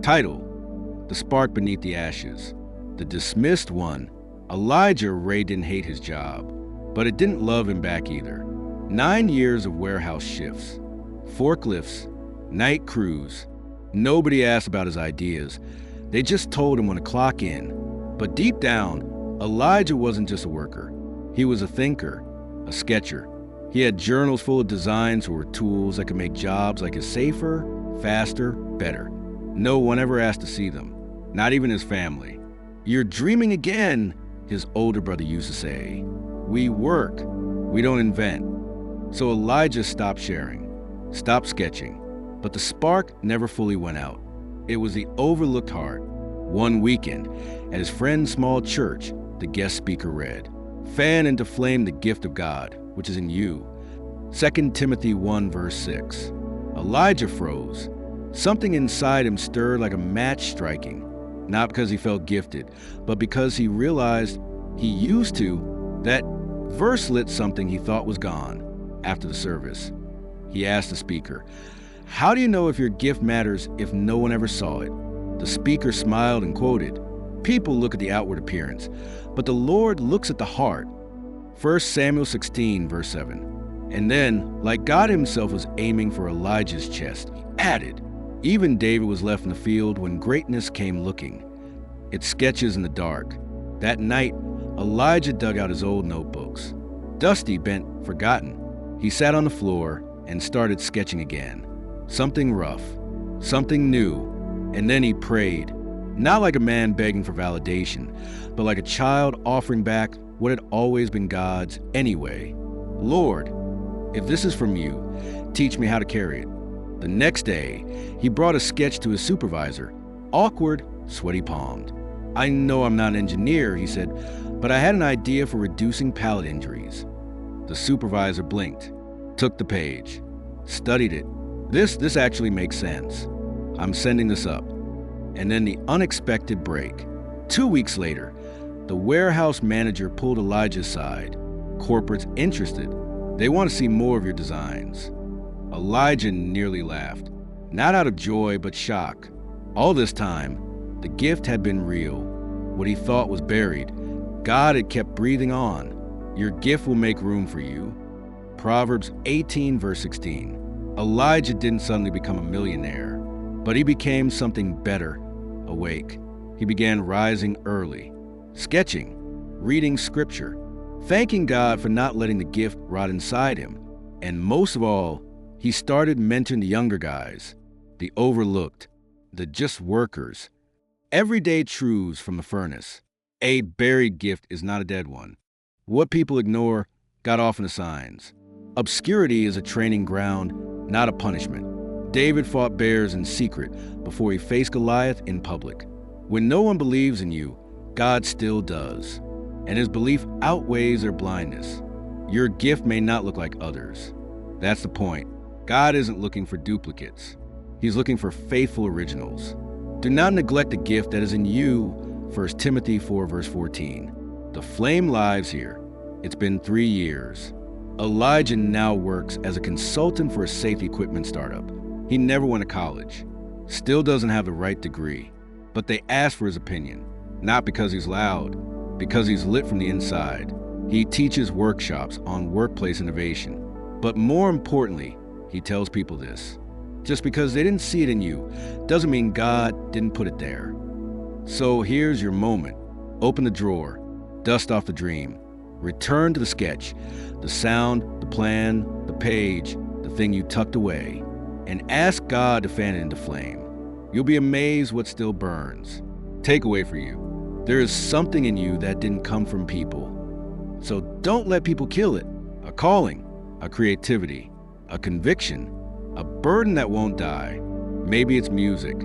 Title: The Spark Beneath the Ashes. The dismissed one. Elijah Ray didn't hate his job, but it didn't love him back either. 9 years of warehouse shifts, forklifts, night crews. Nobody asked about his ideas. They just told him when to clock in. But deep down, Elijah wasn't just a worker. He was a thinker, a sketcher. He had journals full of designs or tools that could make jobs like his safer, faster, better. No one ever asked to see them, not even his family. "You're dreaming again," his older brother used to say. "We work, we don't invent." So Elijah stopped sharing, stopped sketching, but the spark never fully went out. It was the overlooked heart. One weekend, at his friend's small church, the guest speaker read, "Fan into flame the gift of God, which is in you." 2 Timothy 1 verse 6. Elijah froze. Something inside him stirred like a match striking, not because he felt gifted, but because he realized he used to. That verse lit something he thought was gone. After the service, he asked the speaker, "How do you know if your gift matters if no one ever saw it?" The speaker smiled and quoted, "People look at the outward appearance, but the Lord looks at the heart." 1 Samuel 16 verse 7. And then, like God himself was aiming for Elijah's chest, he added, "Even David was left in the field when greatness came looking." It sketches in the dark. That night, Elijah dug out his old notebooks. Dusty, bent, forgotten. He sat on the floor and started sketching again. Something rough, something new, and then he prayed. Not like a man begging for validation, but like a child offering back what had always been God's anyway. "Lord, if this is from you, teach me how to carry it." The next day, he brought a sketch to his supervisor. Awkward, sweaty palmed. "I know I'm not an engineer," he said, "but I had an idea for reducing pallet injuries." The supervisor blinked, took the page, studied it. This actually makes sense. I'm sending this up." And then the unexpected break. 2 weeks later, the warehouse manager pulled Elijah aside. "Corporate's interested. They want to see more of your designs." Elijah nearly laughed, not out of joy, but shock. All this time, the gift had been real. What he thought was buried, God had kept breathing on. "Your gift will make room for you." Proverbs 18 verse 16. Elijah didn't suddenly become a millionaire, but he became something better, awake. He began rising early, sketching, reading scripture, thanking God for not letting the gift rot inside him. And most of all, he started mentoring the younger guys, the overlooked, the just workers. Everyday truths from the furnace. A buried gift is not a dead one. What people ignore, God often assigns. Obscurity is a training ground, not a punishment. David fought bears in secret before he faced Goliath in public. When no one believes in you, God still does. And his belief outweighs their blindness. Your gift may not look like others. That's the point. God isn't looking for duplicates. He's looking for faithful originals. Do not neglect the gift that is in you, 1 Timothy 4 verse 14. The flame lives here. It's been 3 years. Elijah now works as a consultant for a safety equipment startup. He never went to college. Still doesn't have the right degree. But they asked for his opinion. Not because he's loud, because he's lit from the inside. He teaches workshops on workplace innovation. But more importantly, he tells people this. Just because they didn't see it in you doesn't mean God didn't put it there. So here's your moment. Open the drawer, dust off the dream, return to the sketch, the sound, the plan, the page, the thing you tucked away, and ask God to fan it into flame. You'll be amazed what still burns. Takeaway for you. There is something in you that didn't come from people. So don't let people kill it. A calling, a creativity, a conviction, a burden that won't die. Maybe it's music.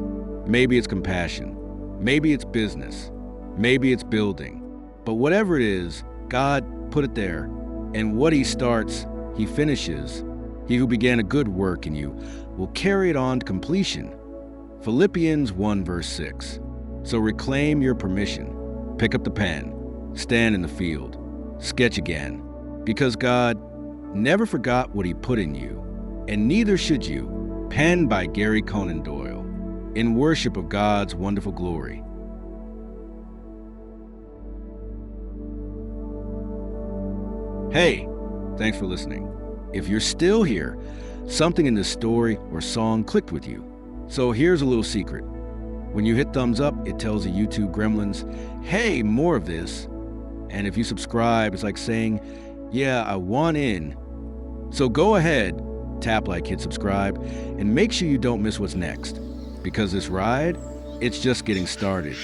Maybe it's compassion. Maybe it's business. Maybe it's building. But whatever it is, God put it there. And what he starts, he finishes. He who began a good work in you will carry it on to completion. Philippians 1 verse 6. So reclaim your permission. Pick up the pen. Stand in the field. Sketch again. Because God never forgot what he put in you. And neither should you. Penned by Gary Conan Doyle. in worship of God's wonderful glory. Hey, thanks for listening. If you're still here, something in this story or song clicked with you. So here's a little secret. When you hit thumbs up, it tells the YouTube gremlins, hey, more of this. And if you subscribe, it's like saying, yeah, I want in. So go ahead, tap like, hit subscribe, and make sure you don't miss what's next. Because this ride, it's just getting started.